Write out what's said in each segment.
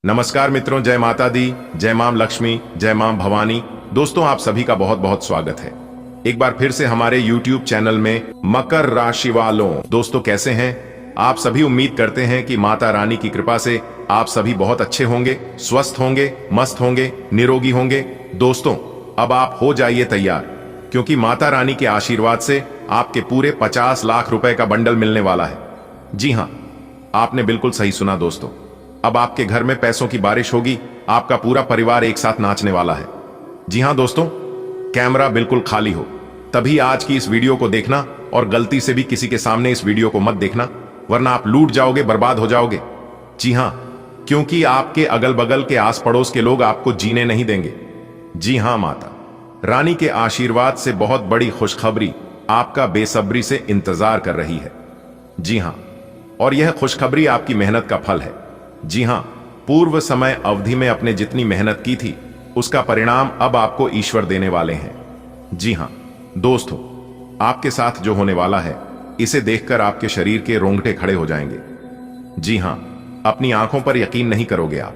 नमस्कार मित्रों, जय माता दी, जय मां लक्ष्मी, जय मां भवानी। दोस्तों, आप सभी का बहुत बहुत स्वागत है एक बार फिर से हमारे YouTube चैनल में मकर राशि वालों। दोस्तों, कैसे हैं आप सभी? उम्मीद करते हैं कि माता रानी की कृपा से आप सभी बहुत अच्छे होंगे, स्वस्थ होंगे, मस्त होंगे, निरोगी होंगे। दोस्तों, अब आप हो जाइए तैयार, क्योंकि माता रानी के आशीर्वाद से आपके पूरे 50 लाख रुपए का बंडल मिलने वाला है। जी हां, आपने बिल्कुल सही सुना दोस्तों। अब आपके घर में पैसों की बारिश होगी, आपका पूरा परिवार एक साथ नाचने वाला है। जी हां दोस्तों, कैमरा बिल्कुल खाली हो तभी आज की इस वीडियो को देखना, और गलती से भी किसी के सामने इस वीडियो को मत देखना, वरना आप लूट जाओगे, बर्बाद हो जाओगे। जी हां, क्योंकि आपके अगल बगल के आस पड़ोस के लोग आपको जीने नहीं देंगे। जी हां, माता रानी के आशीर्वाद से बहुत बड़ी खुशखबरी आपका बेसब्री से इंतजार कर रही है। जी हां, और यह खुशखबरी आपकी मेहनत का फल है। जी हां, पूर्व समय अवधि में आपने जितनी मेहनत की थी उसका परिणाम अब आपको ईश्वर देने वाले हैं। जी हां दोस्तों, आपके साथ जो होने वाला है इसे देखकर आपके शरीर के रोंगटे खड़े हो जाएंगे। जी हां, अपनी आंखों पर यकीन नहीं करोगे आप,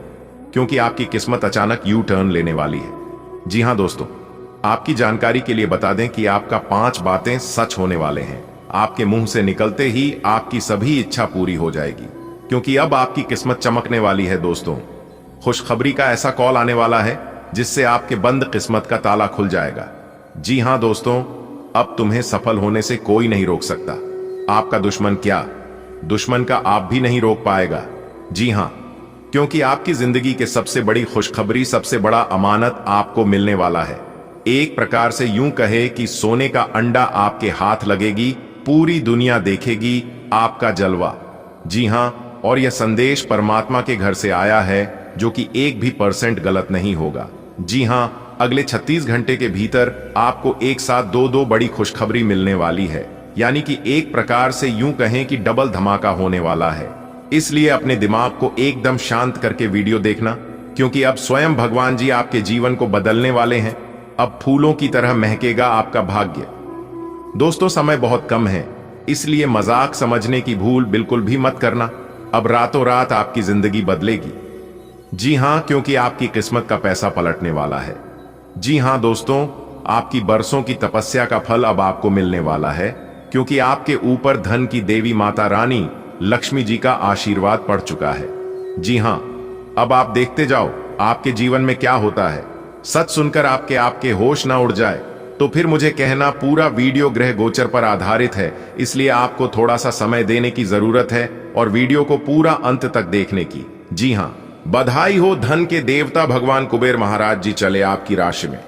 क्योंकि आपकी किस्मत अचानक यू टर्न लेने वाली है। जी हां दोस्तों, आपकी जानकारी के लिए बता दें कि आपका 5 बातें सच होने वाले हैं। आपके मुंह से निकलते ही आपकी सभी इच्छा पूरी हो जाएगी, क्योंकि अब आपकी किस्मत चमकने वाली है। दोस्तों, खुशखबरी का ऐसा कॉल आने वाला है जिससे आपके बंद किस्मत का ताला खुल जाएगा। जी हां दोस्तों, अब तुम्हें सफल होने से कोई नहीं रोक सकता। आपका दुश्मन क्या, दुश्मन का आप भी नहीं रोक पाएगा। जी हां, क्योंकि आपकी जिंदगी के सबसे बड़ी खुशखबरी, सबसे बड़ा अमानत आपको मिलने वाला है। एक प्रकार से यूं कहे कि सोने का अंडा आपके हाथ लगेगी, पूरी दुनिया देखेगी आपका जलवा। जी हां, और यह संदेश परमात्मा के घर से आया है, जो कि 1% भी गलत नहीं होगा। जी हां, अगले 36 घंटे के भीतर आपको एक साथ दो बड़ी खुशखबरी मिलने वाली है। यानी कि एक प्रकार से यूं कहें कि डबल धमाका होने वाला है। इसलिए अपने दिमाग को एकदम शांत करके वीडियो देखना, क्योंकि अब स्वयं भगवान जी आपके जीवन को बदलने वाले हैं। अब फूलों की तरह महकेगा आपका भाग्य। दोस्तों, समय बहुत कम है, इसलिए मजाक समझने की भूल बिल्कुल भी मत करना। अब रातों रात आपकी जिंदगी बदलेगी। जी हां, क्योंकि आपकी किस्मत का पैसा पलटने वाला है। जी हां दोस्तों, आपकी बरसों की तपस्या का फल अब आपको मिलने वाला है, क्योंकि आपके ऊपर धन की देवी माता रानी लक्ष्मी जी का आशीर्वाद पड़ चुका है। जी हां, अब आप देखते जाओ आपके जीवन में क्या होता है। सच सुनकर आपके होश ना उड़ जाए तो फिर मुझे कहना। पूरा वीडियो ग्रह गोचर पर आधारित है, इसलिए आपको थोड़ा सा समय देने की जरूरत है और वीडियो को पूरा अंत तक देखने की। जी हां, बधाई हो, धन के देवता भगवान कुबेर महाराज जी चले आपकी राशि में।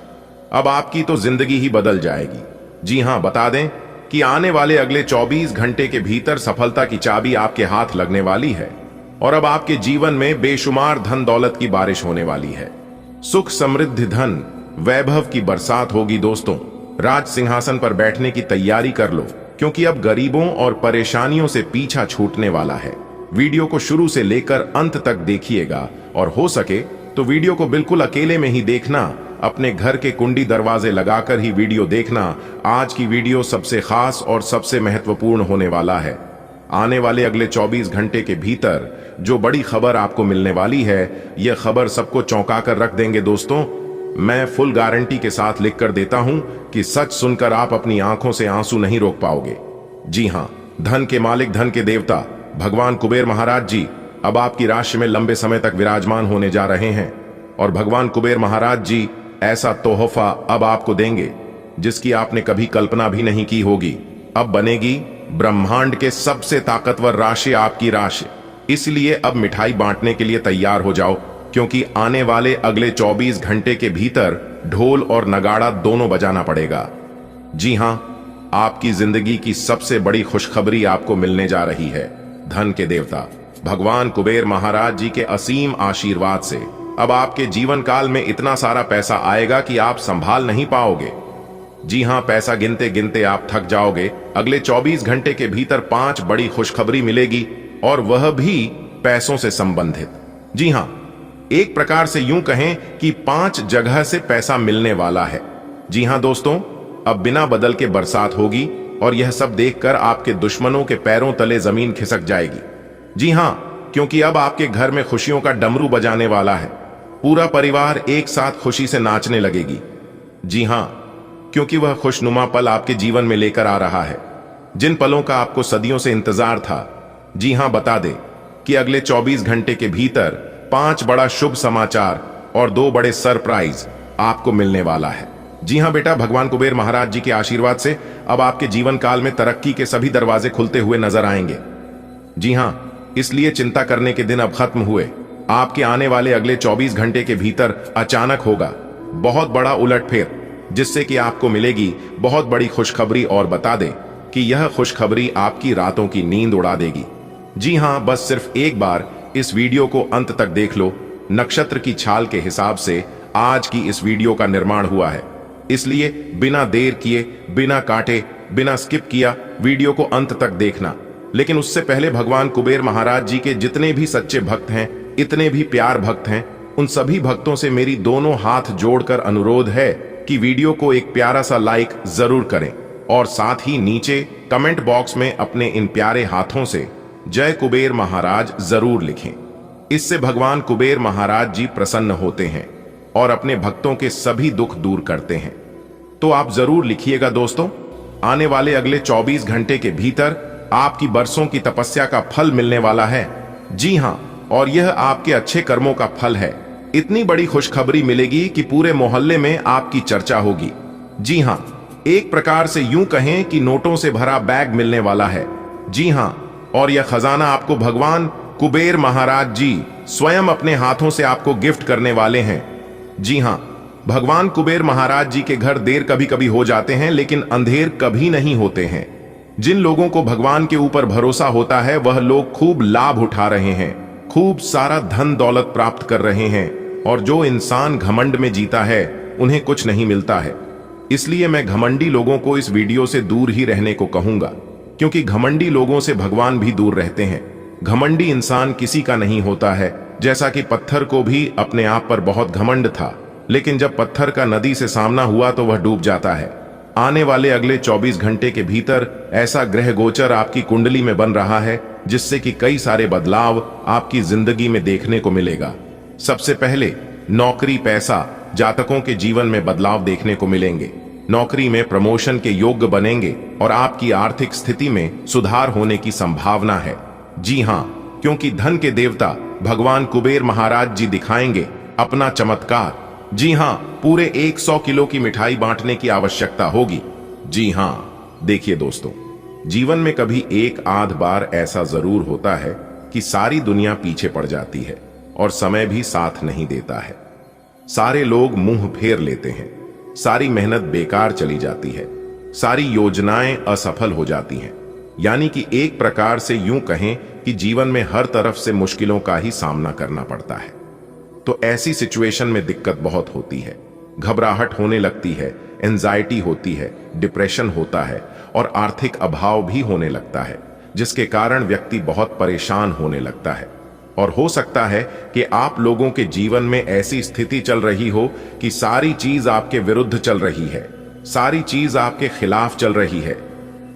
अब आपकी तो जिंदगी ही बदल जाएगी। जी हां, बता दें कि आने वाले अगले 24 घंटे के भीतर सफलता की चाबी आपके हाथ लगने वाली है, और अब आपके जीवन में बेशुमार धन दौलत की बारिश होने वाली है। सुख, समृद्धि, धन, वैभव की बरसात होगी। दोस्तों, राज सिंहासन पर बैठने की तैयारी कर लो, क्योंकि अब गरीबों और परेशानियों से पीछा छूटने वाला है। वीडियो को शुरू से लेकर अंत तक देखिएगा, और हो सके तो वीडियो को बिल्कुल अकेले में ही देखना। अपने घर के कुंडी दरवाजे लगाकर ही वीडियो देखना। आज की वीडियो सबसे खास और सबसे महत्वपूर्ण होने वाला है। आने वाले अगले 24 घंटे के भीतर जो बड़ी खबर आपको मिलने वाली है, यह खबर सबको चौंका कर रख देंगे। दोस्तों, मैं फुल गारंटी के साथ लिख कर देता हूं कि सच सुनकर आप अपनी आंखों से आंसू नहीं रोक पाओगे। जी हां, धन के मालिक, धन के देवता भगवान कुबेर महाराज जी अब आपकी राशि में लंबे समय तक विराजमान होने जा रहे हैं, और भगवान कुबेर महाराज जी ऐसा तोहफा अब आपको देंगे जिसकी आपने कभी कल्पना भी नहीं की होगी। अब बनेगी ब्रह्मांड के सबसे ताकतवर राशि आपकी राशि। इसलिए अब मिठाई बांटने के लिए तैयार हो जाओ, क्योंकि आने वाले अगले 24 घंटे के भीतर ढोल और नगाड़ा दोनों बजाना पड़ेगा। जी हां, आपकी जिंदगी की सबसे बड़ी खुशखबरी आपको मिलने जा रही है। धन के देवता भगवान कुबेर महाराज जी के असीम आशीर्वाद से अब आपके जीवन काल में इतना सारा पैसा आएगा कि आप संभाल नहीं पाओगे। जी हां, पैसा गिनते गिनते आप थक जाओगे। अगले 24 घंटे के भीतर 5 बड़ी खुशखबरी मिलेगी, और वह भी पैसों से संबंधित। जी हां, एक प्रकार से यूं कहें कि 5 जगह से पैसा मिलने वाला है। जी हां दोस्तों, अब बिना बदल के बरसात होगी, और यह सब देखकर आपके दुश्मनों के पैरों तले जमीन खिसक जाएगी। जी हां, क्योंकि अब आपके घर में खुशियों का डमरू बजाने वाला है। पूरा परिवार एक साथ खुशी से नाचने लगेगी। जी हां, क्योंकि वह खुशनुमा पल आपके जीवन में लेकर आ रहा है, जिन पलों का आपको सदियों से इंतजार था। जी हां, बता दें कि अगले 24 घंटे के भीतर 5 बड़ा शुभ समाचार और 2 बड़े सरप्राइज आपको मिलने वाला है। जी हां बेटा, भगवान कुबेर महाराज जी के आशीर्वाद से अब आपके जीवन काल में तरक्की के सभी दरवाजे खुलते हुए नजर आएंगे। जी हां, इसलिए चिंता करने के दिन अब खत्म हुए। आपके आने वाले अगले 24 घंटे के भीतर अचानक होगा बहुत बड़ा उलटफेर, जिससे कि आपको मिलेगी बहुत बड़ी खुशखबरी। और बता दें कि यह खुशखबरी आपकी रातों की नींद उड़ा देगी। जी हां, बस सिर्फ एक बार इस वीडियो को अंत तक देख लो। नक्षत्र की छाल के हिसाब से आज की इस वीडियो का निर्माण हुआ है, इसलिए बिना देर किए, बिना काटे, बिना स्किप किया वीडियो को अंत तक देखना। लेकिन उससे पहले भगवान कुबेर महाराज जी के जितने भी सच्चे भक्त हैं, इतने भी प्यार भक्त हैं, उन सभी भक्तों से मेरी दोनों हाथ जोड़कर अनुरोध है कि वीडियो को एक प्यारा सा लाइक जरूर करें और साथ ही नीचे कमेंट बॉक्स में अपने इन प्यारे हाथों से जय कुबेर महाराज जरूर लिखें। इससे भगवान कुबेर महाराज जी प्रसन्न होते हैं और अपने भक्तों के सभी दुख दूर करते हैं। तो आप जरूर लिखिएगा दोस्तों। आने वाले अगले 24 घंटे के भीतर आपकी बरसों की तपस्या का फल मिलने वाला है। जी हां, और यह आपके अच्छे कर्मों का फल है। इतनी बड़ी खुशखबरी मिलेगी कि पूरे मोहल्ले में आपकी चर्चा होगी। जी हां, एक प्रकार से यूं कहें कि नोटों से भरा बैग मिलने वाला है। जी हां, और यह खजाना आपको भगवान कुबेर महाराज जी स्वयं अपने हाथों से आपको गिफ्ट करने वाले हैं। जी हां, भगवान कुबेर महाराज जी के घर देर कभी कभी हो जाते हैं, लेकिन अंधेर कभी नहीं होते हैं। जिन लोगों को भगवान के ऊपर भरोसा होता है, वह लोग खूब लाभ उठा रहे हैं, खूब सारा धन दौलत प्राप्त कर रहे हैं। और जो इंसान घमंड में जीता है, उन्हें कुछ नहीं मिलता है। इसलिए मैं घमंडी लोगों को इस वीडियो से दूर ही रहने को कहूंगा, क्योंकि घमंडी लोगों से भगवान भी दूर रहते हैं। घमंडी इंसान किसी का नहीं होता है। जैसा कि पत्थर को भी अपने आप पर बहुत घमंड था, लेकिन जब पत्थर का नदी से सामना हुआ तो वह डूब जाता है। आने वाले अगले 24 घंटे के भीतर ऐसा ग्रह गोचर आपकी कुंडली में बन रहा है, जिससे कि कई सारे बदलाव आपकी जिंदगी में देखने को मिलेगा। सबसे पहले नौकरी, पैसा, जातकों के जीवन में बदलाव देखने को मिलेंगे। नौकरी में प्रमोशन के योग्य बनेंगे और आपकी आर्थिक स्थिति में सुधार होने की संभावना है। जी हां, क्योंकि धन के देवता भगवान कुबेर महाराज जी दिखाएंगे अपना चमत्कार। जी हां, पूरे 100 किलो की मिठाई बांटने की आवश्यकता होगी। जी हां, देखिए दोस्तों, जीवन में कभी एक आध बार ऐसा जरूर होता है कि सारी दुनिया पीछे पड़ जाती है और समय भी साथ नहीं देता है। सारे लोग मुंह फेर लेते हैं, सारी मेहनत बेकार चली जाती है, सारी योजनाएं असफल हो जाती हैं। यानी कि एक प्रकार से यूं कहें कि जीवन में हर तरफ से मुश्किलों का ही सामना करना पड़ता है। तो ऐसी सिचुएशन में दिक्कत बहुत होती है, घबराहट होने लगती है, एंजाइटी होती है, डिप्रेशन होता है और आर्थिक अभाव भी होने लगता है, जिसके कारण व्यक्ति बहुत परेशान होने लगता है। और हो सकता है कि आप लोगों के जीवन में ऐसी स्थिति चल रही हो कि सारी चीज आपके विरुद्ध चल रही है, सारी चीज आपके खिलाफ चल रही है।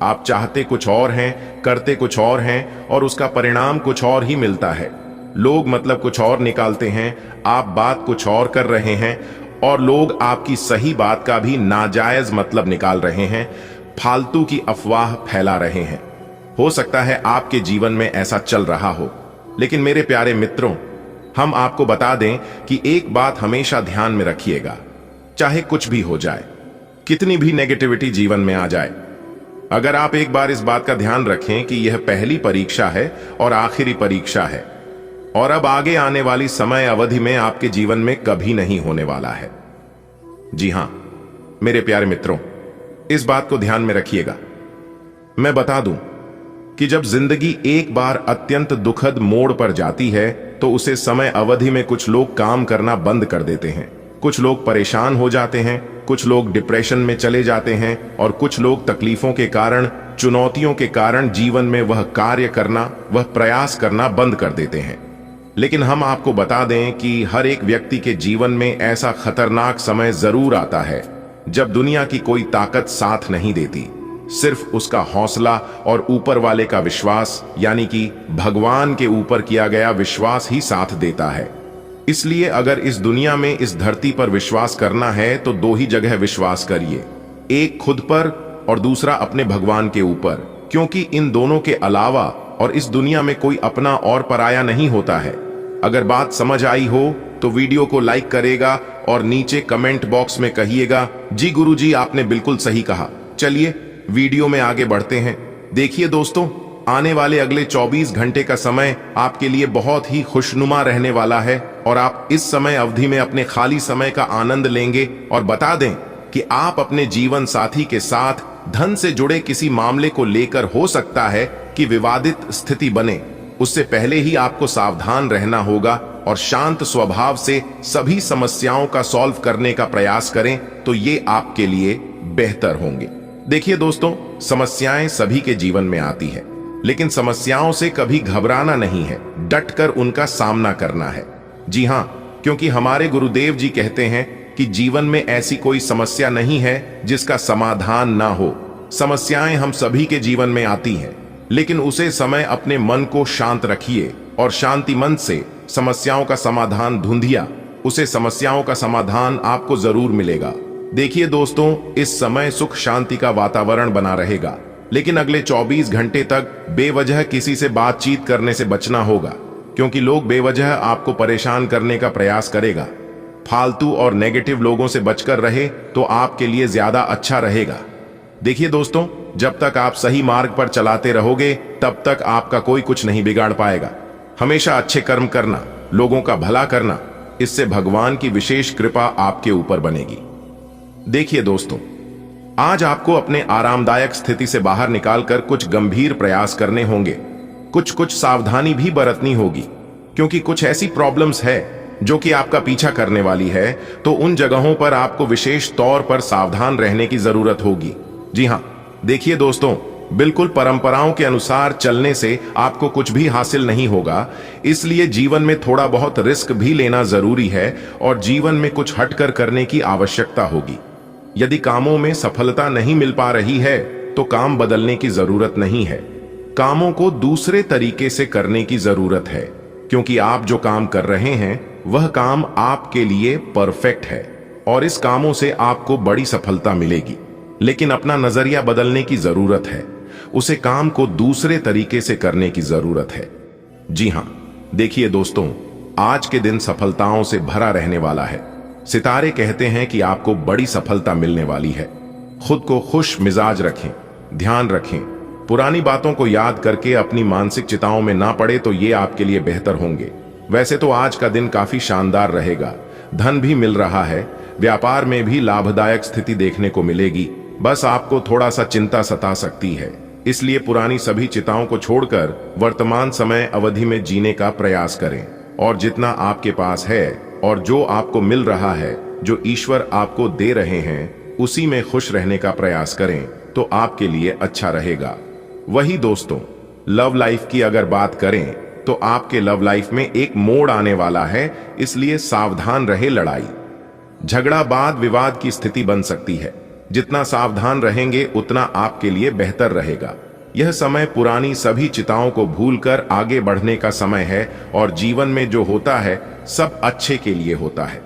आप चाहते कुछ और हैं, करते कुछ और हैं और उसका परिणाम कुछ और ही मिलता है। लोग मतलब कुछ और निकालते हैं, आप बात कुछ और कर रहे हैं और लोग आपकी सही बात का भी नाजायज मतलब निकाल रहे हैं, फालतू की अफवाह फैला रहे हैं। हो सकता है आपके जीवन में ऐसा चल रहा हो, लेकिन मेरे प्यारे मित्रों, हम आपको बता दें कि एक बात हमेशा ध्यान में रखिएगा। चाहे कुछ भी हो जाए, कितनी भी नेगेटिविटी जीवन में आ जाए, अगर आप एक बार इस बात का ध्यान रखें कि यह पहली परीक्षा है और आखिरी परीक्षा है और अब आगे आने वाली समय अवधि में आपके जीवन में कभी नहीं होने वाला है। जी हां मेरे प्यारे मित्रों, इस बात को ध्यान में रखिएगा। मैं बता दूं कि जब जिंदगी एक बार अत्यंत दुखद मोड़ पर जाती है तो उसे समय अवधि में कुछ लोग काम करना बंद कर देते हैं, कुछ लोग परेशान हो जाते हैं, कुछ लोग डिप्रेशन में चले जाते हैं और कुछ लोग तकलीफों के कारण, चुनौतियों के कारण जीवन में वह कार्य करना, वह प्रयास करना बंद कर देते हैं। लेकिन हम आपको बता दें कि हर एक व्यक्ति के जीवन में ऐसा खतरनाक समय जरूर आता है जब दुनिया की कोई ताकत साथ नहीं देती, सिर्फ उसका हौसला और ऊपर वाले का विश्वास यानी कि भगवान के ऊपर किया गया विश्वास ही साथ देता है। इसलिए अगर इस दुनिया में इस धरती पर विश्वास करना है तो दो ही जगह विश्वास करिए, एक खुद पर और दूसरा अपने भगवान के ऊपर, क्योंकि इन दोनों के अलावा और इस दुनिया में कोई अपना और पराया नहीं होता है। अगर बात समझ आई हो तो वीडियो को लाइक करेगा और नीचे कमेंट बॉक्स में कहिएगा जी गुरुजी आपने बिल्कुल सही कहा। चलिए वीडियो में आगे बढ़ते हैं। देखिए दोस्तों, आने वाले अगले 24 घंटे का समय आपके लिए बहुत ही खुशनुमा रहने वाला है और आप इस समय अवधि में अपने खाली समय का आनंद लेंगे। और बता दें कि आप अपने जीवन साथी के साथ धन से जुड़े किसी मामले को लेकर हो सकता है कि विवादित स्थिति बने। उससे पहले ही आपको सावधान रहना होगा और शांत स्वभाव से सभी समस्याओं का सॉल्व करने का प्रयास करें तो ये आपके लिए बेहतर होंगे। देखिए दोस्तों, समस्याएं सभी के जीवन में आती है, लेकिन समस्याओं से कभी घबराना नहीं है, डटकर उनका सामना करना है। जी हां, क्योंकि हमारे गुरुदेव जी कहते हैं कि जीवन में ऐसी कोई समस्या नहीं है जिसका समाधान ना हो। समस्याएं हम सभी के जीवन में आती हैं, लेकिन उसे समय अपने मन को शांत रखिए और शांति मन से समस्याओं का समाधान ढूंढिए, उसे समस्याओं का समाधान आपको जरूर मिलेगा। देखिए दोस्तों, इस समय सुख शांति का वातावरण बना रहेगा, लेकिन अगले 24 घंटे तक बेवजह किसी से बातचीत करने से बचना होगा, क्योंकि लोग बेवजह आपको परेशान करने का प्रयास करेगा। फालतू और नेगेटिव लोगों से बचकर रहे तो आपके लिए ज्यादा अच्छा रहेगा। देखिए दोस्तों, जब तक आप सही मार्ग पर चलाते रहोगे तब तक आपका कोई कुछ नहीं बिगाड़ पाएगा। हमेशा अच्छे कर्म करना, लोगों का भला करना, इससे भगवान की विशेष कृपा आपके ऊपर बनेगी। देखिए दोस्तों, आज आपको अपने आरामदायक स्थिति से बाहर निकालकर कुछ गंभीर प्रयास करने होंगे। कुछ सावधानी भी बरतनी होगी, क्योंकि कुछ ऐसी प्रॉब्लम्स है जो कि आपका पीछा करने वाली है, तो उन जगहों पर आपको विशेष तौर पर सावधान रहने की जरूरत होगी। जी हां, देखिए दोस्तों, बिल्कुल परंपराओं के अनुसार चलने से आपको कुछ भी हासिल नहीं होगा, इसलिए जीवन में थोड़ा बहुत रिस्क भी लेना जरूरी है और जीवन में कुछ हटकर करने की आवश्यकता होगी। यदि कामों में सफलता नहीं मिल पा रही है तो काम बदलने की जरूरत नहीं है, कामों को दूसरे तरीके से करने की जरूरत है, क्योंकि आप जो काम कर रहे हैं वह काम आपके लिए परफेक्ट है और इस कामों से आपको बड़ी सफलता मिलेगी। लेकिन अपना नजरिया बदलने की जरूरत है, उसे काम को दूसरे तरीके से करने की जरूरत है। जी हां, देखिए दोस्तों, आज के दिन सफलताओं से भरा रहने वाला है। सितारे कहते हैं कि आपको बड़ी सफलता मिलने वाली है। खुद को खुश मिजाज रखें, ध्यान रखें, पुरानी बातों को याद करके अपनी मानसिक चिंताओं में ना पड़े तो ये आपके लिए बेहतर होंगे। वैसे तो आज का दिन काफी शानदार रहेगा, धन भी मिल रहा है, व्यापार में भी लाभदायक स्थिति देखने को मिलेगी। बस आपको थोड़ा सा चिंता सता सकती है, इसलिए पुरानी सभी चिंताओं को छोड़कर वर्तमान समय अवधि में जीने का प्रयास करें और जितना आपके पास है और जो आपको मिल रहा है, जो ईश्वर आपको दे रहे हैं, उसी में खुश रहने का प्रयास करें तो आपके लिए अच्छा रहेगा। वही दोस्तों, लव लाइफ की अगर बात करें तो आपके लव लाइफ में एक मोड़ आने वाला है, इसलिए सावधान रहे। लड़ाई झगड़ा वाद विवाद की स्थिति बन सकती है, जितना सावधान रहेंगे उतना आपके लिए बेहतर रहेगा। यह समय पुरानी सभी चिंताओं को भूलकर आगे बढ़ने का समय है और जीवन में जो होता है सब अच्छे के लिए होता है।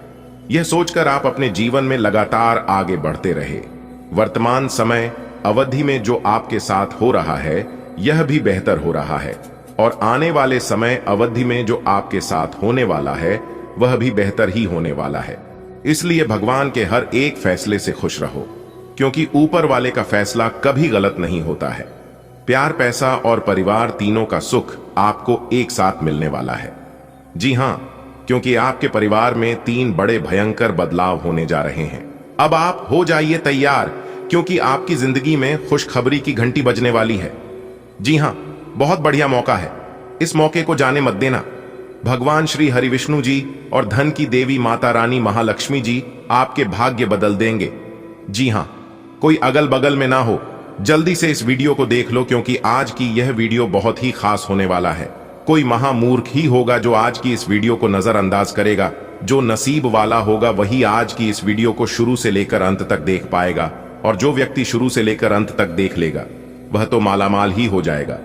यह सोचकर आप अपने जीवन में लगातार आगे बढ़ते रहे। वर्तमान समय अवधि में जो आपके साथ हो रहा है यह भी बेहतर हो रहा है और आने वाले समय अवधि में जो आपके साथ होने वाला है वह भी बेहतर ही होने वाला है। इसलिए भगवान के हर एक फैसले से खुश रहो, क्योंकि ऊपर वाले का फैसला कभी गलत नहीं होता है। प्यार, पैसा और परिवार तीनों का सुख आपको एक साथ मिलने वाला है। जी हां, क्योंकि आपके परिवार में 3 बड़े भयंकर बदलाव होने जा रहे हैं। अब आप हो जाइए तैयार, क्योंकि आपकी जिंदगी में खुशखबरी की घंटी बजने वाली है। जी हां, बहुत बढ़िया मौका है, इस मौके को जाने मत देना। भगवान श्री हरि विष्णु जी और धन की देवी माता रानी महालक्ष्मी जी आपके भाग्य बदल देंगे। जी हां, कोई अगल बगल में ना हो, जल्दी से इस वीडियो को देख लो, क्योंकि आज की यह वीडियो बहुत ही खास होने वाला है। कोई महामूर्ख ही होगा जो आज की इस वीडियो को नजरअंदाज करेगा। जो नसीब वाला होगा वही आज की इस वीडियो को शुरू से लेकर अंत तक देख पाएगा। और जो व्यक्ति शुरू से लेकर अंत तक देख लेगा वह तो मालामाल ही हो जाएगा।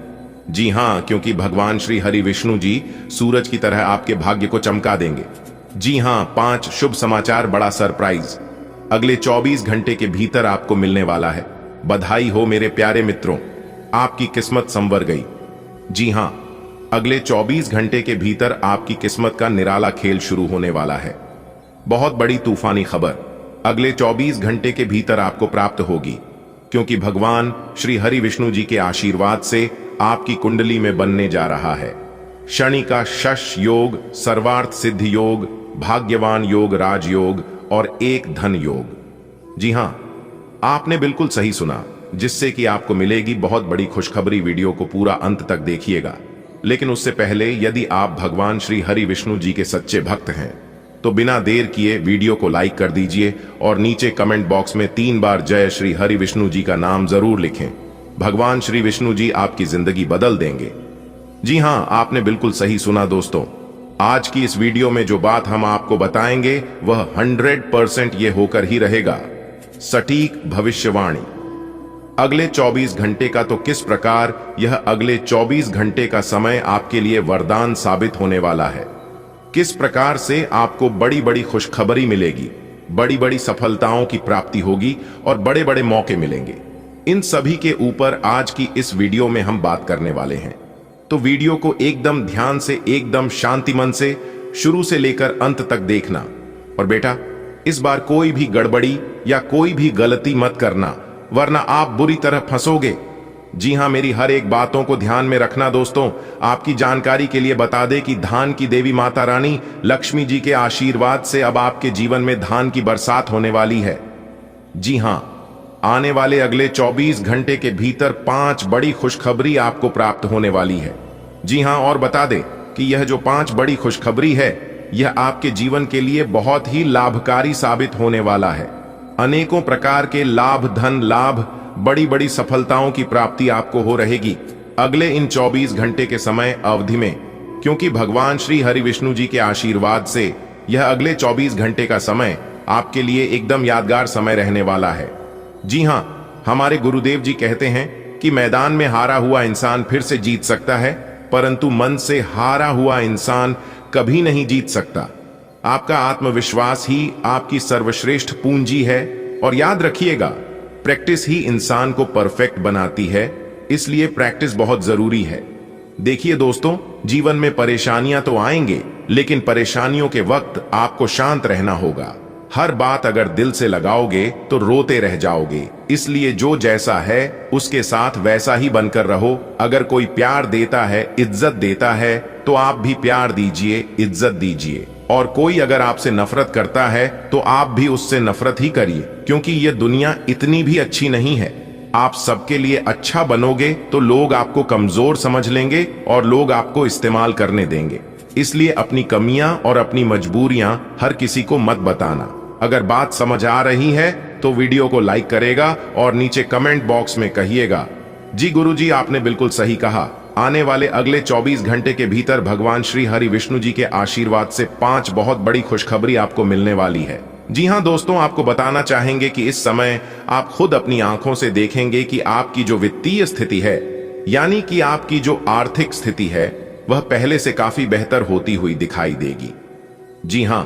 जी हां, क्योंकि भगवान श्री हरि विष्णु जी सूरज की तरह आपके भाग्य को चमका देंगे। जी हां, 5 शुभ समाचार, बड़ा सरप्राइज अगले 24 घंटे के भीतर आपको मिलने वाला है। बधाई हो मेरे प्यारे मित्रों, आपकी किस्मत संवर गई। जी हां, अगले 24 घंटे के भीतर आपकी किस्मत का निराला खेल शुरू होने वाला है। बहुत बड़ी तूफानी खबर अगले 24 घंटे के भीतर आपको प्राप्त होगी, क्योंकि भगवान श्री हरि विष्णु जी के आशीर्वाद से आपकी कुंडली में बनने जा रहा है शनि का शश योग, सर्वार्थ सिद्ध योग, भाग्यवान योग, राजयोग और एक धन योग। जी हां, आपने बिल्कुल सही सुना, जिससे कि आपको मिलेगी बहुत बड़ी खुशखबरी। वीडियो को पूरा अंत तक देखिएगा। लेकिन उससे पहले यदि आप भगवान श्री हरि विष्णु जी के सच्चे भक्त हैं तो बिना देर किए वीडियो को लाइक कर दीजिए और नीचे कमेंट बॉक्स में 3 बार जय श्री हरि विष्णु जी का नाम जरूर लिखें। भगवान श्री विष्णु जी आपकी जिंदगी बदल देंगे। जी हां, आपने बिल्कुल सही सुना दोस्तों। आज की इस वीडियो में जो बात हम आपको बताएंगे वह 100% ये होकर ही रहेगा, सटीक भविष्यवाणी। अगले 24 घंटे का तो किस प्रकार यह अगले 24 घंटे का समय आपके लिए वरदान साबित होने वाला है। किस प्रकार से आपको बड़ी बड़ी खुशखबरी मिलेगी, बड़ी बड़ी सफलताओं की प्राप्ति होगी और बड़े बड़े मौके मिलेंगे। इन सभी के ऊपर आज की इस वीडियो में हम बात करने वाले हैं। तो वीडियो को एकदम ध्यान से, एकदम शांति मन से शुरू से लेकर अंत तक देखना। और बेटा, इस बार कोई भी गड़बड़ी या कोई भी गलती मत करना, वरना आप बुरी तरह फंसोगे। जी हां, मेरी हर एक बातों को ध्यान में रखना दोस्तों। आपकी जानकारी के लिए बता दें कि धान की देवी माता रानी लक्ष्मी जी के आशीर्वाद से अब आपके जीवन में धान की बरसात होने वाली है। जी हां, आने वाले अगले 24 घंटे के भीतर 5 बड़ी खुशखबरी आपको प्राप्त होने वाली है। जी हां, और बता दें कि यह जो 5 बड़ी खुशखबरी है यह आपके जीवन के लिए बहुत ही लाभकारी साबित होने वाला है। अनेकों प्रकार के लाभ, धन लाभ, बड़ी बड़ी सफलताओं की प्राप्ति आपको हो रहेगी अगले इन 24 घंटे के समय अवधि में, क्योंकि भगवान श्री हरि विष्णु जी के आशीर्वाद से यह अगले 24 घंटे का समय आपके लिए एकदम यादगार समय रहने वाला है। जी हां, हमारे गुरुदेव जी कहते हैं कि मैदान में हारा हुआ इंसान फिर से जीत सकता है, परंतु मन से हारा हुआ इंसान कभी नहीं जीत सकता। आपका आत्मविश्वास ही आपकी सर्वश्रेष्ठ पूंजी है। और याद रखिएगा, प्रैक्टिस ही इंसान को परफेक्ट बनाती है, इसलिए प्रैक्टिस बहुत जरूरी है। देखिए दोस्तों, जीवन में परेशानियां तो आएंगे, लेकिन परेशानियों के वक्त आपको शांत रहना होगा। हर बात अगर दिल से लगाओगे तो रोते रह जाओगे। इसलिए जो जैसा है उसके साथ वैसा ही बनकर रहो। अगर कोई प्यार देता है, इज्जत देता है, तो आप भी प्यार दीजिए, इज्जत दीजिए। और कोई अगर आपसे नफरत करता है तो आप भी उससे नफरत ही करिए, क्योंकि ये दुनिया इतनी भी अच्छी नहीं है। आप सबके लिए अच्छा बनोगे तो लोग आपको कमजोर समझ लेंगे और लोग आपको इस्तेमाल करने देंगे। इसलिए अपनी कमियां और अपनी मजबूरियां हर किसी को मत बताना। अगर बात समझ आ रही है तो वीडियो को लाइक करेगा और नीचे कमेंट बॉक्स में कहिएगा, जी गुरुजी आपने बिल्कुल सही कहा। आने वाले अगले 24 घंटे के भीतर भगवान श्री हरि विष्णु जी के आशीर्वाद से 5 बहुत बड़ी खुशखबरी आपको मिलने वाली है। जी हां दोस्तों, आपको बताना चाहेंगे कि इस समय आप खुद अपनी आंखों से देखेंगे कि आपकी जो वित्तीय स्थिति है, यानी कि आपकी जो आर्थिक स्थिति है, वह पहले से काफी बेहतर होती हुई दिखाई देगी। जी हां,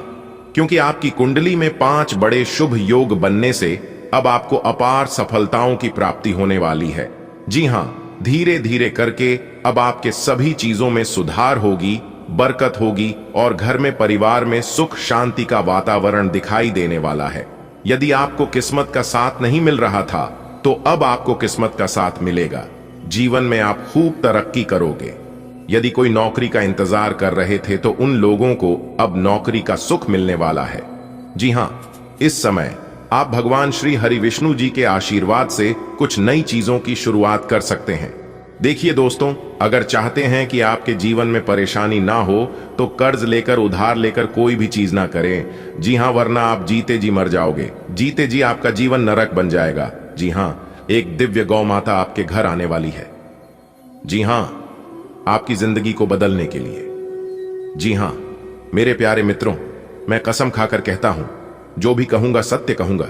क्योंकि आपकी कुंडली में 5 बड़े शुभ योग बनने से अब आपको अपार सफलताओं की प्राप्ति होने वाली है। जी हां, धीरे धीरे करके अब आपके सभी चीजों में सुधार होगी, बरकत होगी और घर में, परिवार में सुख शांति का वातावरण दिखाई देने वाला है। यदि आपको किस्मत का साथ नहीं मिल रहा था तो अब आपको किस्मत का साथ मिलेगा। जीवन में आप खूब तरक्की करोगे। यदि कोई नौकरी का इंतजार कर रहे थे तो उन लोगों को अब नौकरी का सुख मिलने वाला है। जी हां, इस समय आप भगवान श्री हरि विष्णु जी के आशीर्वाद से कुछ नई चीजों की शुरुआत कर सकते हैं। देखिए दोस्तों, अगर चाहते हैं कि आपके जीवन में परेशानी ना हो तो कर्ज लेकर, उधार लेकर कोई भी चीज ना करें। जी हां, वरना आप जीते जी मर जाओगे। जीते जी आपका जीवन नरक बन जाएगा। जी हां, एक दिव्य गौ माता आपके घर आने वाली है। जी हां, आपकी जिंदगी को बदलने के लिए। जी हां मेरे प्यारे मित्रों, मैं कसम खाकर कहता हूं, जो भी कहूंगा सत्य कहूंगा।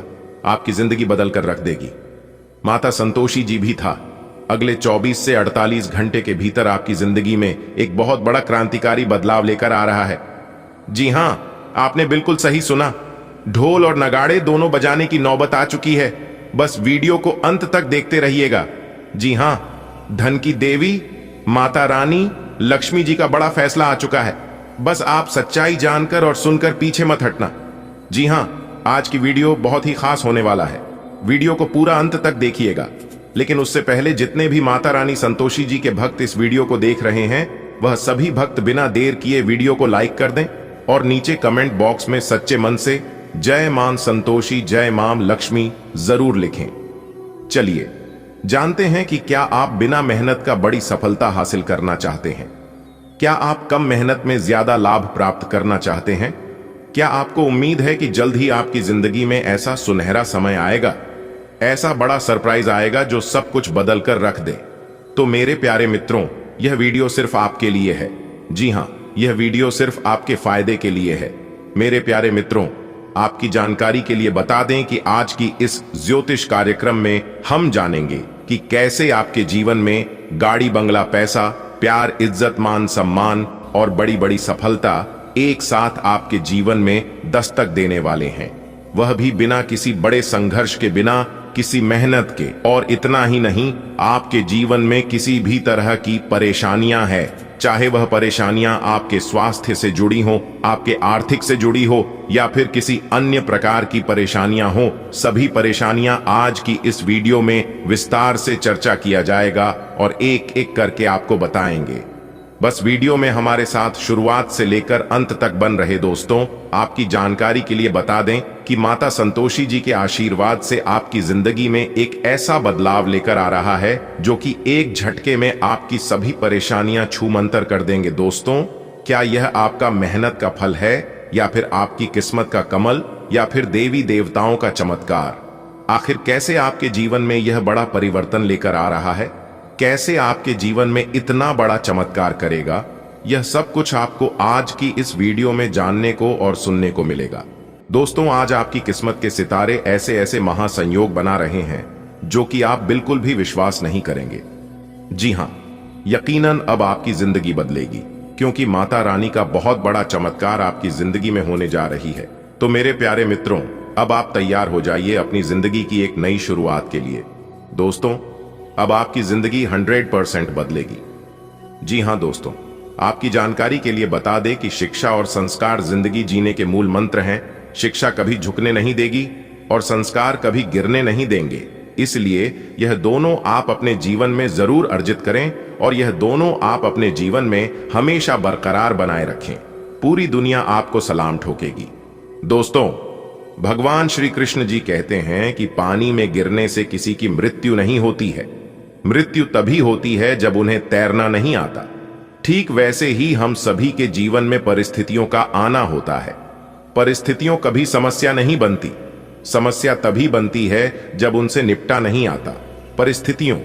आपकी जिंदगी बदल कर रख देगी। माता संतोषी जी भी था। अगले 24 से 48 घंटे के भीतर आपकी जिंदगी में एक बहुत बड़ा क्रांतिकारी बदलाव लेकर आ रहा है। जी हां, आपने बिल्कुल सही सुना। ढोल और नगाड़े दोनों बजाने की नौबत आ चुकी है। बस वीडियो को अंत तक देखते रहिएगा। जी हां, धन की देवी माता रानी लक्ष्मी जी का बड़ा फैसला आ चुका है। बस आप सच्चाई जानकर और सुनकर पीछे मत हटना। जी हां, आज की वीडियो बहुत ही खास होने वाला है। वीडियो को पूरा अंत तक देखिएगा। लेकिन उससे पहले जितने भी माता रानी संतोषी जी के भक्त इस वीडियो को देख रहे हैं, वह सभी भक्त बिना देर किए वीडियो को लाइक कर दें और नीचे कमेंट बॉक्स में सच्चे मन से जय मां संतोषी, जय मां लक्ष्मी जरूर लिखें। चलिए जानते हैं कि क्या आप बिना मेहनत का बड़ी सफलता हासिल करना चाहते हैं? क्या आप कम मेहनत में ज्यादा लाभ प्राप्त करना चाहते हैं? क्या आपको उम्मीद है कि जल्द ही आपकी जिंदगी में ऐसा सुनहरा समय आएगा, ऐसा बड़ा सरप्राइज आएगा जो सब कुछ बदल कर रख दे? तो मेरे प्यारे मित्रों, यह वीडियो सिर्फ आपके लिए है। जी हां, यह वीडियो सिर्फ आपके फायदे के लिए है। मेरे प्यारे मित्रों, आपकी जानकारी के लिए बता दें कि आज की इस ज्योतिष कार्यक्रम में हम जानेंगे कि कैसे आपके जीवन में गाड़ी, बंगला, पैसा, प्यार, इज्जत, मान, सम्मान और बड़ी बड़ी सफलता एक साथ आपके जीवन में दस्तक देने वाले हैं, वह भी बिना किसी बड़े संघर्ष के, बिना किसी मेहनत के। और इतना ही नहीं, आपके जीवन में किसी भी तरह की परेशानियां हैं, चाहे वह परेशानियां आपके स्वास्थ्य से जुड़ी हो, आपके आर्थिक से जुड़ी हो या फिर किसी अन्य प्रकार की परेशानियां हो, सभी परेशानियां आज की इस वीडियो में विस्तार से चर्चा किया जाएगा और एक एक करके आपको बताएंगे। बस वीडियो में हमारे साथ शुरुआत से लेकर अंत तक बन रहे। दोस्तों, आपकी जानकारी के लिए बता दें कि माता संतोषी जी के आशीर्वाद से आपकी जिंदगी में एक ऐसा बदलाव लेकर आ रहा है जो कि एक झटके में आपकी सभी परेशानियां छूमंतर कर देंगे। दोस्तों, क्या यह आपका मेहनत का फल है या फिर आपकी किस्मत का कमल या फिर देवी देवताओं का चमत्कार? आखिर कैसे आपके जीवन में यह बड़ा परिवर्तन लेकर आ रहा है? कैसे आपके जीवन में इतना बड़ा चमत्कार करेगा? यह सब कुछ आपको आज की इस वीडियो में जानने को और सुनने को मिलेगा। दोस्तों, आज आपकी किस्मत के सितारे ऐसे ऐसे महासंयोग बना रहे हैं जो कि आप बिल्कुल भी विश्वास नहीं करेंगे। जी हां, यकीनन अब आपकी जिंदगी बदलेगी, क्योंकि माता रानी का बहुत बड़ा चमत्कार आपकी जिंदगी में होने जा रही है। तो मेरे प्यारे मित्रों, अब आप तैयार हो जाइए अपनी जिंदगी की एक नई शुरुआत के लिए। दोस्तों, अब आपकी जिंदगी 100% बदलेगी। जी हां दोस्तों, आपकी जानकारी के लिए बता दें कि शिक्षा और संस्कार जिंदगी जीने के मूल मंत्र हैं। शिक्षा कभी झुकने नहीं देगी और संस्कार कभी गिरने नहीं देंगे। इसलिए यह दोनों आप अपने जीवन में जरूर अर्जित करें और यह दोनों आप अपने जीवन में हमेशा बरकरार बनाए रखें। पूरी दुनिया आपको सलाम ठोकेगी। दोस्तों, भगवान श्री कृष्ण जी कहते हैं कि पानी में गिरने से किसी की मृत्यु नहीं होती है। मृत्यु तभी होती है जब उन्हें तैरना नहीं आता। ठीक वैसे ही हम सभी के जीवन में परिस्थितियों का आना होता है। परिस्थितियों कभी समस्या नहीं बनती। समस्या तभी बनती है जब उनसे निपटा नहीं आता। परिस्थितियों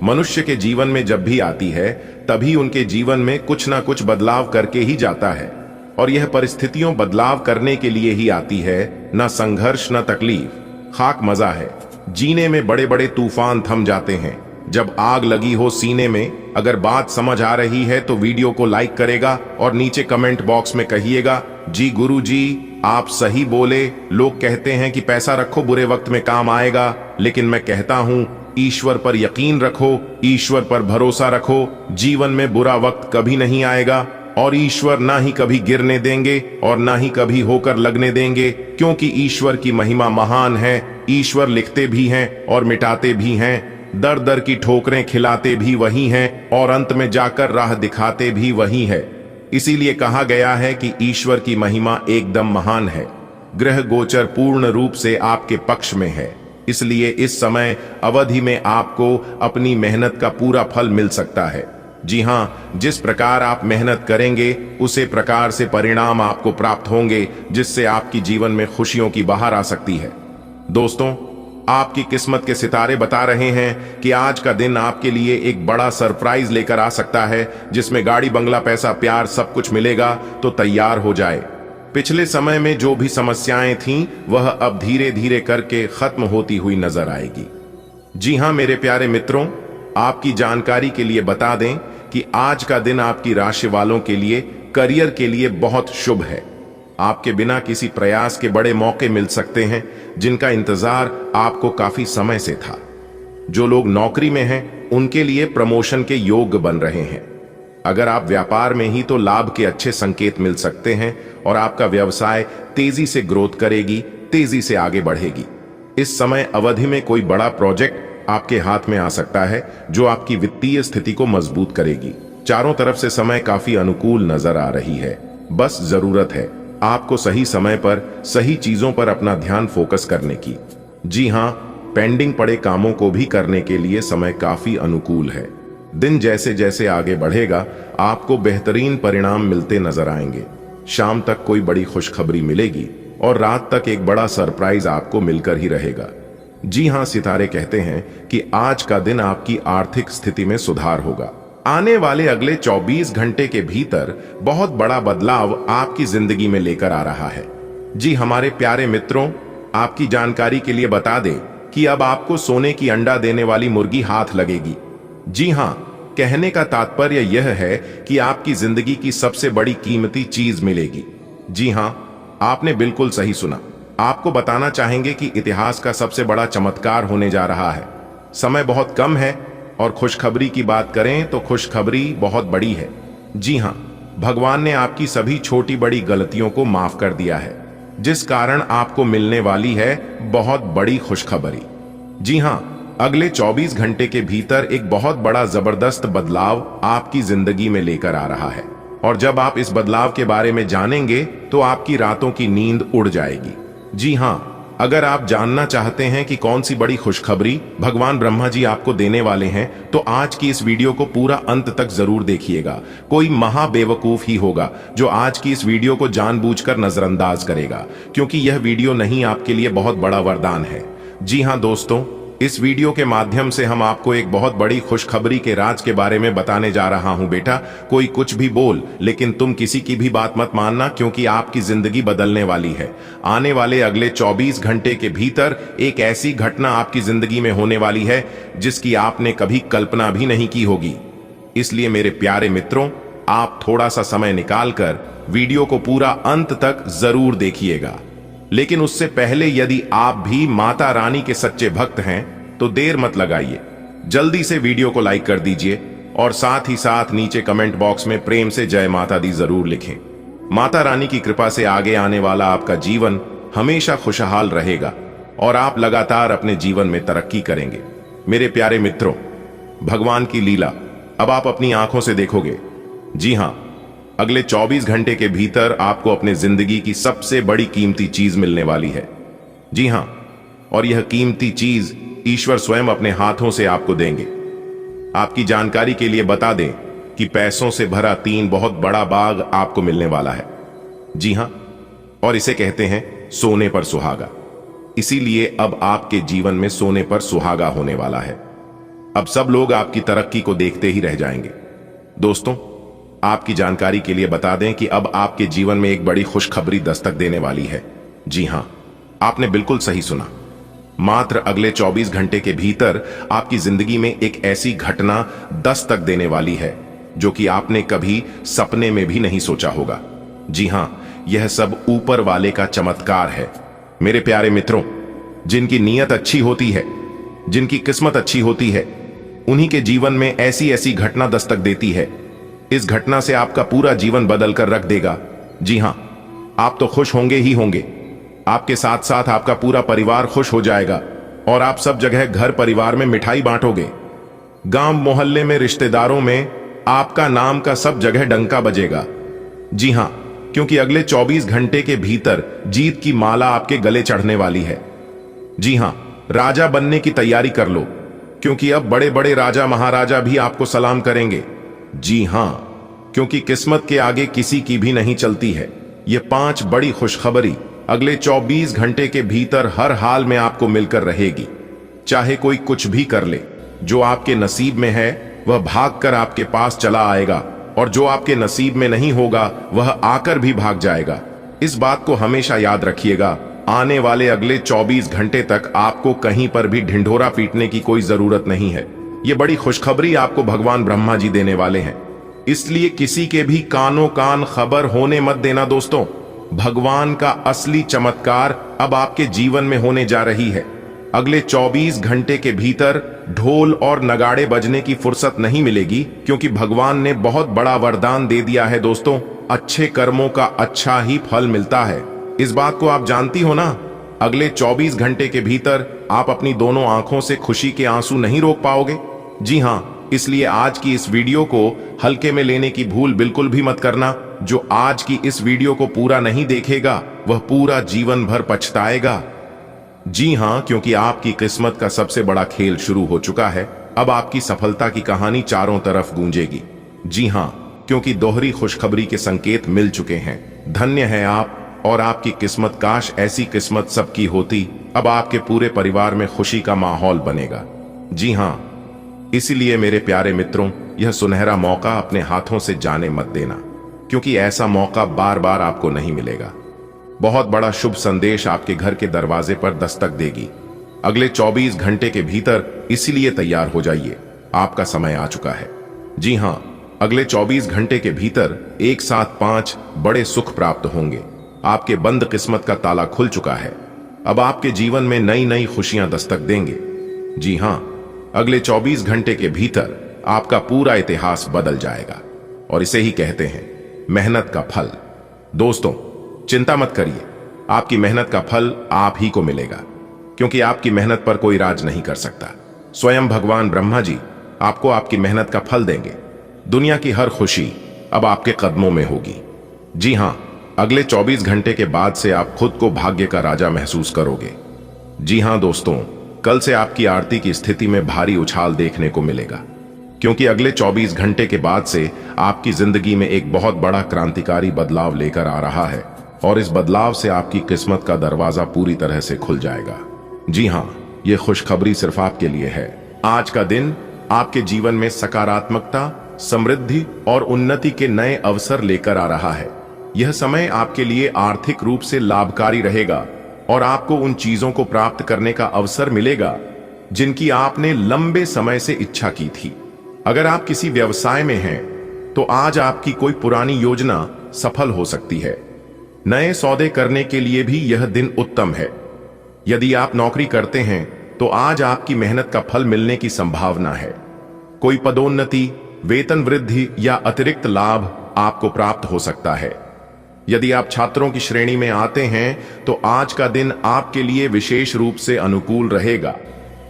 मनुष्य के जीवन में जब भी आती है, तभी उनके जीवन में कुछ ना कुछ बदलाव करके ही जाता है। और यह परिस्थितियों बदलाव करने के लिए ही आती है, ना संघर्ष ना तकलीफ। खाक मजा है, जीने में बड़े बड़े तूफान थम जाते हैं जब आग लगी हो सीने में। अगर बात समझ आ रही है तो वीडियो को लाइक करेगा और नीचे कमेंट बॉक्स में कहिएगा, जी गुरु जी आप सही बोले। लोग कहते हैं कि पैसा रखो बुरे वक्त में काम आएगा, लेकिन मैं कहता हूं ईश्वर पर यकीन रखो, ईश्वर पर भरोसा रखो। जीवन में बुरा वक्त कभी नहीं आएगा और ईश्वर ना ही कभी गिरने देंगे और ना ही कभी होकर लगने देंगे, क्योंकि ईश्वर की महिमा महान है। ईश्वर लिखते भी हैं और मिटाते भी हैं। दर दर की ठोकरें खिलाते भी वही हैं और अंत में जाकर राह दिखाते भी वही है। इसीलिए कहा गया है कि ईश्वर की महिमा एकदम महान है। ग्रह गोचर पूर्ण रूप से आपके पक्ष में है। इसलिए इस समय अवधि में आपको अपनी मेहनत का पूरा फल मिल सकता है। जी हां, जिस प्रकार आप मेहनत करेंगे उसी प्रकार से परिणाम आपको प्राप्त होंगे, जिससे आपकी जीवन में खुशियों की बहार आ सकती है। दोस्तों, आपकी किस्मत के सितारे बता रहे हैं कि आज का दिन आपके लिए एक बड़ा सरप्राइज लेकर आ सकता है, जिसमें गाड़ी, बंगला, पैसा, प्यार सब कुछ मिलेगा। तो तैयार हो जाए। पिछले समय में जो भी समस्याएं थीं वह अब धीरे धीरे करके खत्म होती हुई नजर आएगी। जी हां मेरे प्यारे मित्रों, आपकी जानकारी के लिए बता दें कि आज का दिन आपकी राशि वालों के लिए करियर के लिए बहुत शुभ है। आपके बिना किसी प्रयास के बड़े मौके मिल सकते हैं जिनका इंतजार आपको काफी समय से था। जो लोग नौकरी में हैं उनके लिए प्रमोशन के योग्य बन रहे हैं। अगर आप व्यापार में ही तो लाभ के अच्छे संकेत मिल सकते हैं और आपका व्यवसाय तेजी से ग्रोथ करेगी, तेजी से आगे बढ़ेगी। इस समय अवधि में कोई बड़ा प्रोजेक्ट आपके हाथ में आ सकता है जो आपकी वित्तीय स्थिति को मजबूत करेगी। चारों तरफ से समय काफी अनुकूल नजर आ रही है। बस जरूरत है आपको सही समय पर सही चीजों पर अपना ध्यान फोकस करने की। जी हां, पेंडिंग पड़े कामों को भी करने के लिए समय काफी अनुकूल है। दिन जैसे जैसे आगे बढ़ेगा आपको बेहतरीन परिणाम मिलते नजर आएंगे। शाम तक कोई बड़ी खुशखबरी मिलेगी और रात तक एक बड़ा सरप्राइज आपको मिलकर ही रहेगा। जी हां, सितारे कहते हैं कि आज का दिन आपकी आर्थिक स्थिति में सुधार होगा। आने वाले अगले 24 घंटे के भीतर बहुत बड़ा बदलाव आपकी जिंदगी में लेकर आ रहा है। जी हमारे प्यारे मित्रों, आपकी जानकारी के लिए बता दें कि अब आपको सोने की अंडा देने वाली मुर्गी हाथ लगेगी। जी हां, कहने का तात्पर्य यह है कि आपकी जिंदगी की सबसे बड़ी कीमती चीज मिलेगी। जी हां, आपने बिल्कुल सही सुना। आपको बताना चाहेंगे कि इतिहास का सबसे बड़ा चमत्कार होने जा रहा है। समय बहुत कम है और खुशखबरी की बात करें तो खुशखबरी बहुत बड़ी है। जी हां, भगवान ने आपकी सभी छोटी बड़ी गलतियों को माफ कर दिया है, जिस कारण आपको मिलने वाली है बहुत बड़ी खुशखबरी। जी हां, अगले 24 घंटे के भीतर एक बहुत बड़ा जबरदस्त बदलाव आपकी जिंदगी में लेकर आ रहा है और जब आप इस बदलाव के बारे में जानेंगे तो आपकी रातों की नींद उड़ जाएगी। जी हां, अगर आप जानना चाहते हैं कि कौन सी बड़ी खुशखबरी भगवान ब्रह्मा जी आपको देने वाले हैं तो आज की इस वीडियो को पूरा अंत तक जरूर देखिएगा। कोई महा बेवकूफ ही होगा जो आज की इस वीडियो को जानबूझकर नजरअंदाज करेगा, क्योंकि यह वीडियो नहीं आपके लिए बहुत बड़ा वरदान है। जी हां दोस्तों, इस वीडियो के माध्यम से हम आपको एक बहुत बड़ी खुशखबरी के राज के बारे में बताने जा रहा हूं। बेटा, कोई कुछ भी बोल, लेकिन तुम किसी की भी बात मत मानना, क्योंकि आपकी जिंदगी बदलने वाली है। आने वाले अगले 24 घंटे के भीतर एक ऐसी घटना आपकी जिंदगी में होने वाली है जिसकी आपने कभी कल्पना भी नहीं की होगी। इसलिए मेरे प्यारे मित्रों, आप थोड़ा सा समय निकालकर वीडियो को पूरा अंत तक जरूर देखिएगा। लेकिन उससे पहले यदि आप भी माता रानी के सच्चे भक्त हैं तो देर मत लगाइए, जल्दी से वीडियो को लाइक कर दीजिए और साथ ही साथ नीचे कमेंट बॉक्स में प्रेम से जय माता दी जरूर लिखें। माता रानी की कृपा से आगे आने वाला आपका जीवन हमेशा खुशहाल रहेगा और आप लगातार अपने जीवन में तरक्की करेंगे। मेरे प्यारे मित्रों, भगवान की लीला अब आप अपनी आंखों से देखोगे। जी हां, अगले 24 घंटे के भीतर आपको अपने जिंदगी की सबसे बड़ी कीमती चीज मिलने वाली है। जी हां, और यह कीमती चीज ईश्वर स्वयं अपने हाथों से आपको देंगे। आपकी जानकारी के लिए बता दें कि पैसों से भरा 3 बहुत बड़ा बाग आपको मिलने वाला है। जी हां, और इसे कहते हैं सोने पर सुहागा। इसीलिए अब आपके जीवन में सोने पर सुहागा होने वाला है। अब सब लोग आपकी तरक्की को देखते ही रह जाएंगे। दोस्तों, आपकी जानकारी के लिए बता दें कि अब आपके जीवन में एक बड़ी खुशखबरी दस्तक देने वाली है। जी हां, आपने बिल्कुल सही सुना। मात्र अगले 24 घंटे के भीतर आपकी जिंदगी में एक ऐसी घटना दस्तक देने वाली है जो कि आपने कभी सपने में भी नहीं सोचा होगा। जी हां, यह सब ऊपर वाले का चमत्कार है। मेरे प्यारे मित्रों, जिनकी नीयत अच्छी होती है, जिनकी किस्मत अच्छी होती है, उन्हीं के जीवन में ऐसी ऐसी घटना दस्तक देती है। इस घटना से आपका पूरा जीवन बदल कर रख देगा। जी हां, आप तो खुश होंगे ही होंगे, आपके साथ साथ आपका पूरा परिवार खुश हो जाएगा और आप सब जगह घर परिवार में मिठाई बांटोगे। गांव मोहल्ले में, रिश्तेदारों में आपका नाम का सब जगह डंका बजेगा। जी हां, क्योंकि अगले 24 घंटे के भीतर जीत की माला आपके गले चढ़ने वाली है। जी हां, राजा बनने की तैयारी कर लो, क्योंकि अब बड़े बड़े राजा महाराजा भी आपको सलाम करेंगे। जी हां, क्योंकि किस्मत के आगे किसी की भी नहीं चलती है। ये 5 बड़ी खुशखबरी अगले 24 घंटे के भीतर हर हाल में आपको मिलकर रहेगी। चाहे कोई कुछ भी कर ले, जो आपके नसीब में है वह भागकर आपके पास चला आएगा और जो आपके नसीब में नहीं होगा वह आकर भी भाग जाएगा। इस बात को हमेशा याद रखिएगा, आने वाले अगले 24 घंटे तक आपको कहीं पर भी ढिंढोरा पीटने की कोई जरूरत नहीं है। ये बड़ी खुशखबरी आपको भगवान ब्रह्मा जी देने वाले हैं, इसलिए किसी के भी कानों कान खबर होने मत देना दोस्तों। भगवान का असली चमत्कार अब आपके जीवन में होने जा रही है। अगले 24 घंटे के भीतर ढोल और नगाड़े बजने की फुर्सत नहीं मिलेगी, क्योंकि भगवान ने बहुत बड़ा वरदान दे दिया है दोस्तों। अच्छे कर्मों का अच्छा ही फल मिलता है, इस बात को आप जानती हो ना। अगले 24 घंटे के भीतर आप अपनी दोनों आंखों से खुशी के आंसू नहीं रोक पाओगे। जी हाँ, इसलिए आज की इस वीडियो को हल्के में लेने की भूल बिल्कुल भी मत करना। जो आज की इस वीडियो को पूरा नहीं देखेगा वह पूरा जीवन भर पछताएगा। जी हां, क्योंकि आपकी किस्मत का सबसे बड़ा खेल शुरू हो चुका है। अब आपकी सफलता की कहानी चारों तरफ गूंजेगी। जी हां, क्योंकि दोहरी खुशखबरी के संकेत मिल चुके हैं। धन्य है आप और आपकी किस्मत। काश ऐसी किस्मत सबकी होती। अब आपके पूरे परिवार में खुशी का माहौल बनेगा। जी हां, इसीलिए मेरे प्यारे मित्रों, यह सुनहरा मौका अपने हाथों से जाने मत देना, क्योंकि ऐसा मौका बार बार आपको नहीं मिलेगा। बहुत बड़ा शुभ संदेश आपके घर के दरवाजे पर दस्तक देगी अगले 24 घंटे के भीतर, इसीलिए तैयार हो जाइए, आपका समय आ चुका है। जी हां, अगले 24 घंटे के भीतर एक साथ 5 बड़े सुख प्राप्त होंगे। आपके बंद किस्मत का ताला खुल चुका है। अब आपके जीवन में नई नई खुशियां दस्तक देंगे। जी हां, अगले 24 घंटे के भीतर आपका पूरा इतिहास बदल जाएगा, और इसे ही कहते हैं मेहनत का फल। दोस्तों, चिंता मत करिए, आपकी मेहनत का फल आप ही को मिलेगा, क्योंकि आपकी मेहनत पर कोई राज नहीं कर सकता। स्वयं भगवान ब्रह्मा जी आपको आपकी मेहनत का फल देंगे। दुनिया की हर खुशी अब आपके कदमों में होगी। जी हां, अगले 24 घंटे के बाद से आप खुद को भाग्य का राजा महसूस करोगे। जी हां दोस्तों, कल से आपकी आरती की स्थिति में भारी उछाल देखने को मिलेगा, क्योंकि अगले 24 घंटे के बाद से आपकी जिंदगी में एक बहुत बड़ा क्रांतिकारी बदलाव लेकर आ रहा है, और इस बदलाव से आपकी किस्मत का दरवाजा पूरी तरह से खुल जाएगा। जी हां, यह खुशखबरी सिर्फ आपके लिए है। आज का दिन आपके जीवन में सकारात्मकता, समृद्धि और उन्नति के नए अवसर लेकर आ रहा है। यह समय आपके लिए आर्थिक रूप से लाभकारी रहेगा, और आपको उन चीजों को प्राप्त करने का अवसर मिलेगा जिनकी आपने लंबे समय से इच्छा की थी। अगर आप किसी व्यवसाय में हैं, तो आज आपकी कोई पुरानी योजना सफल हो सकती है। नए सौदे करने के लिए भी यह दिन उत्तम है। यदि आप नौकरी करते हैं, तो आज आपकी मेहनत का फल मिलने की संभावना है। कोई पदोन्नति, वेतन वृद्धि या अतिरिक्त लाभ आपको प्राप्त हो सकता है। यदि आप छात्रों की श्रेणी में आते हैं, तो आज का दिन आपके लिए विशेष रूप से अनुकूल रहेगा।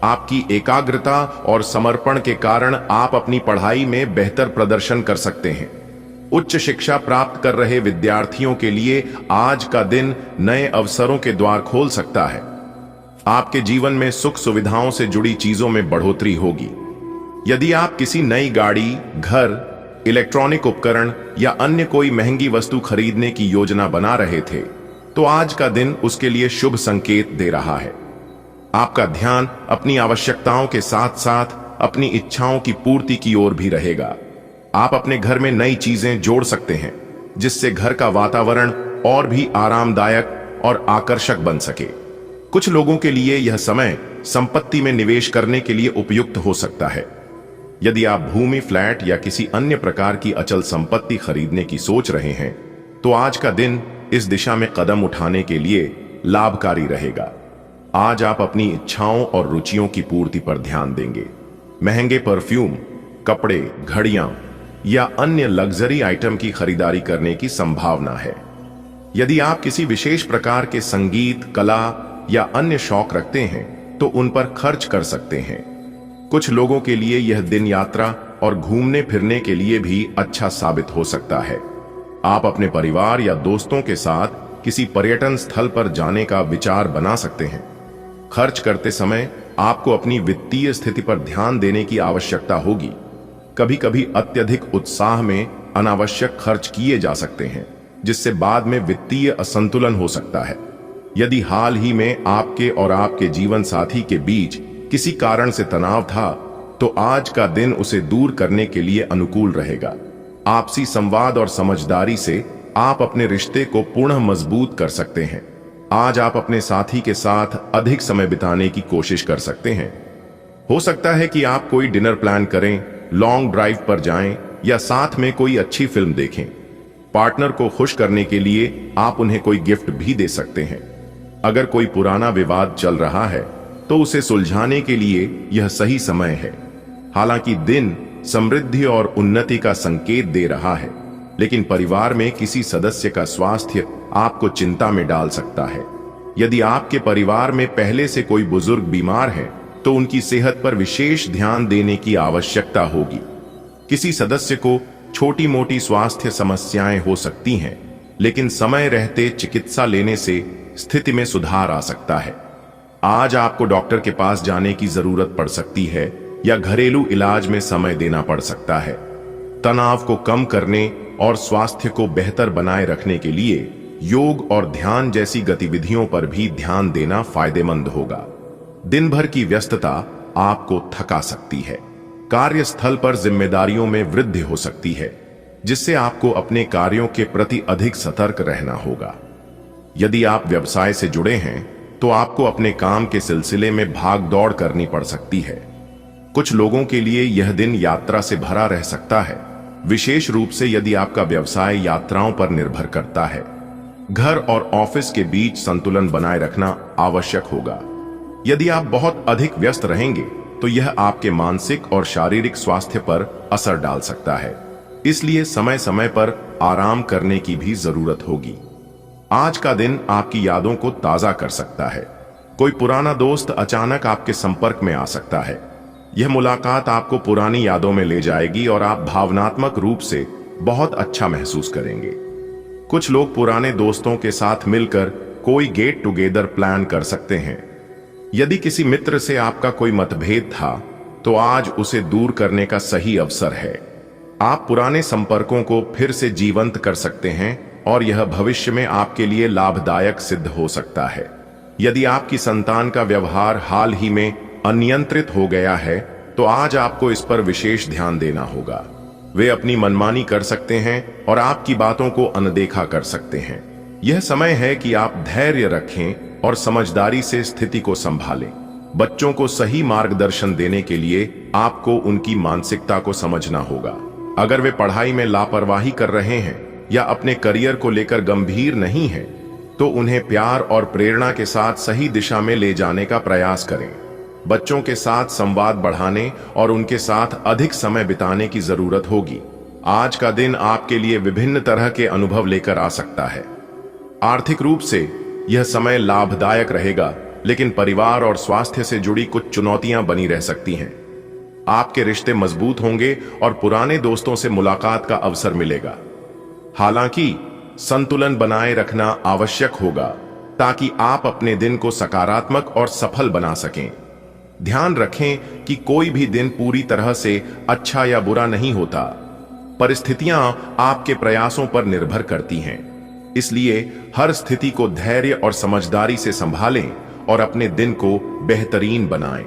आपकी एकाग्रता और समर्पण के कारण आप अपनी पढ़ाई में बेहतर प्रदर्शन कर सकते हैं। उच्च शिक्षा प्राप्त कर रहे विद्यार्थियों के लिए आज का दिन नए अवसरों के द्वार खोल सकता है। आपके जीवन में सुख सुविधाओं से जुड़ी चीजों में बढ़ोतरी होगी। यदि आप किसी नई गाड़ी, घर, इलेक्ट्रॉनिक उपकरण या अन्य कोई महंगी वस्तु खरीदने की योजना बना रहे थे, तो आज का दिन उसके लिए शुभ संकेत दे रहा है। आपका ध्यान अपनी आवश्यकताओं के साथ साथ अपनी इच्छाओं की पूर्ति की ओर भी रहेगा। आप अपने घर में नई चीजें जोड़ सकते हैं, जिससे घर का वातावरण और भी आरामदायक और आकर्षक बन सके। कुछ लोगों के लिए यह समय संपत्ति में निवेश करने के लिए उपयुक्त हो सकता है। यदि आप भूमि, फ्लैट या किसी अन्य प्रकार की अचल संपत्ति खरीदने की सोच रहे हैं, तो आज का दिन इस दिशा में कदम उठाने के लिए लाभकारी रहेगा। आज आप अपनी इच्छाओं और रुचियों की पूर्ति पर ध्यान देंगे। महंगे परफ्यूम, कपड़े, घड़ियां या अन्य लग्जरी आइटम की खरीदारी करने की संभावना है। यदि आप किसी विशेष प्रकार के संगीत, कला या अन्य शौक रखते हैं, तो उन पर खर्च कर सकते हैं। कुछ लोगों के लिए यह दिन यात्रा और घूमने फिरने के लिए भी अच्छा साबित हो सकता है। आप अपने परिवार या दोस्तों के साथ किसी पर्यटन स्थल पर जाने का विचार बना सकते हैं। खर्च करते समय आपको अपनी वित्तीय स्थिति पर ध्यान देने की आवश्यकता होगी। कभी कभी अत्यधिक उत्साह में अनावश्यक खर्च किए जा सकते हैं, जिससे बाद में वित्तीय असंतुलन हो सकता है। यदि हाल ही में आपके और आपके जीवन साथी के बीच किसी कारण से तनाव था, तो आज का दिन उसे दूर करने के लिए अनुकूल रहेगा। आपसी संवाद और समझदारी से आप अपने रिश्ते को पुनः मजबूत कर सकते हैं। आज आप अपने साथी के साथ अधिक समय बिताने की कोशिश कर सकते हैं। हो सकता है कि आप कोई डिनर प्लान करें, लॉन्ग ड्राइव पर जाएं या साथ में कोई अच्छी फिल्म देखें। पार्टनर को खुश करने के लिए आप उन्हें कोई गिफ्ट भी दे सकते हैं। अगर कोई पुराना विवाद चल रहा है तो उसे सुलझाने के लिए यह सही समय है। हालांकि दिन समृद्धि और उन्नति का संकेत दे रहा है, लेकिन परिवार में किसी सदस्य का स्वास्थ्य आपको चिंता में डाल सकता है। यदि आपके परिवार में पहले से कोई बुजुर्ग बीमार है तो उनकी सेहत पर विशेष ध्यान देने की आवश्यकता होगी। किसी सदस्य को छोटी मोटी स्वास्थ्य समस्याएं हो सकती हैं, लेकिन समय रहते चिकित्सा लेने से स्थिति में सुधार आ सकता है। आज आपको डॉक्टर के पास जाने की जरूरत पड़ सकती है या घरेलू इलाज में समय देना पड़ सकता है। तनाव को कम करने और स्वास्थ्य को बेहतर बनाए रखने के लिए योग और ध्यान जैसी गतिविधियों पर भी ध्यान देना फायदेमंद होगा। दिन भर की व्यस्तता आपको थका सकती है। कार्यस्थल पर जिम्मेदारियों में वृद्धि हो सकती है, जिससे आपको अपने कार्यों के प्रति अधिक सतर्क रहना होगा। यदि आप व्यवसाय से जुड़े हैं तो आपको अपने काम के सिलसिले में भाग दौड़ करनी पड़ सकती है। कुछ लोगों के लिए यह दिन यात्रा से भरा रह सकता है, विशेष रूप से यदि आपका व्यवसाय यात्राओं पर निर्भर करता है। घर और ऑफिस के बीच संतुलन बनाए रखना आवश्यक होगा। यदि आप बहुत अधिक व्यस्त रहेंगे तो यह आपके मानसिक और शारीरिक स्वास्थ्य पर असर डाल सकता है। इसलिए समय समय पर आराम करने की भी जरूरत होगी। आज का दिन आपकी यादों को ताजा कर सकता है। कोई पुराना दोस्त अचानक आपके संपर्क में आ सकता है। यह मुलाकात आपको पुरानी यादों में ले जाएगी और आप भावनात्मक रूप से बहुत अच्छा महसूस करेंगे। कुछ लोग पुराने दोस्तों के साथ मिलकर कोई गेट टुगेदर प्लान कर सकते हैं। यदि किसी मित्र से आपका कोई मतभेद था तो आज उसे दूर करने का सही अवसर है। आप पुराने संपर्कों को फिर से जीवंत कर सकते हैं और यह भविष्य में आपके लिए लाभदायक सिद्ध हो सकता है। यदि आपकी संतान का व्यवहार हाल ही में अनियंत्रित हो गया है तो आज आपको इस पर विशेष ध्यान देना होगा। वे अपनी मनमानी कर सकते हैं और आपकी बातों को अनदेखा कर सकते हैं। यह समय है कि आप धैर्य रखें और समझदारी से स्थिति को संभालें। बच्चों को सही मार्गदर्शन देने के लिए आपको उनकी मानसिकता को समझना होगा। अगर वे पढ़ाई में लापरवाही कर रहे हैं या अपने करियर को लेकर गंभीर नहीं हैं, तो उन्हें प्यार और प्रेरणा के साथ सही दिशा में ले जाने का प्रयास करें। बच्चों के साथ संवाद बढ़ाने और उनके साथ अधिक समय बिताने की जरूरत होगी। आज का दिन आपके लिए विभिन्न तरह के अनुभव लेकर आ सकता है। आर्थिक रूप से यह समय लाभदायक रहेगा, लेकिन परिवार और स्वास्थ्य से जुड़ी कुछ चुनौतियां बनी रह सकती हैं। आपके रिश्ते मजबूत होंगे और पुराने दोस्तों से मुलाकात का अवसर मिलेगा। हालांकि संतुलन बनाए रखना आवश्यक होगा ताकि आप अपने दिन को सकारात्मक और सफल बना सकें। ध्यान रखें कि कोई भी दिन पूरी तरह से अच्छा या बुरा नहीं होता। परिस्थितियां आपके प्रयासों पर निर्भर करती हैं। इसलिए हर स्थिति को धैर्य और समझदारी से संभालें और अपने दिन को बेहतरीन बनाएं।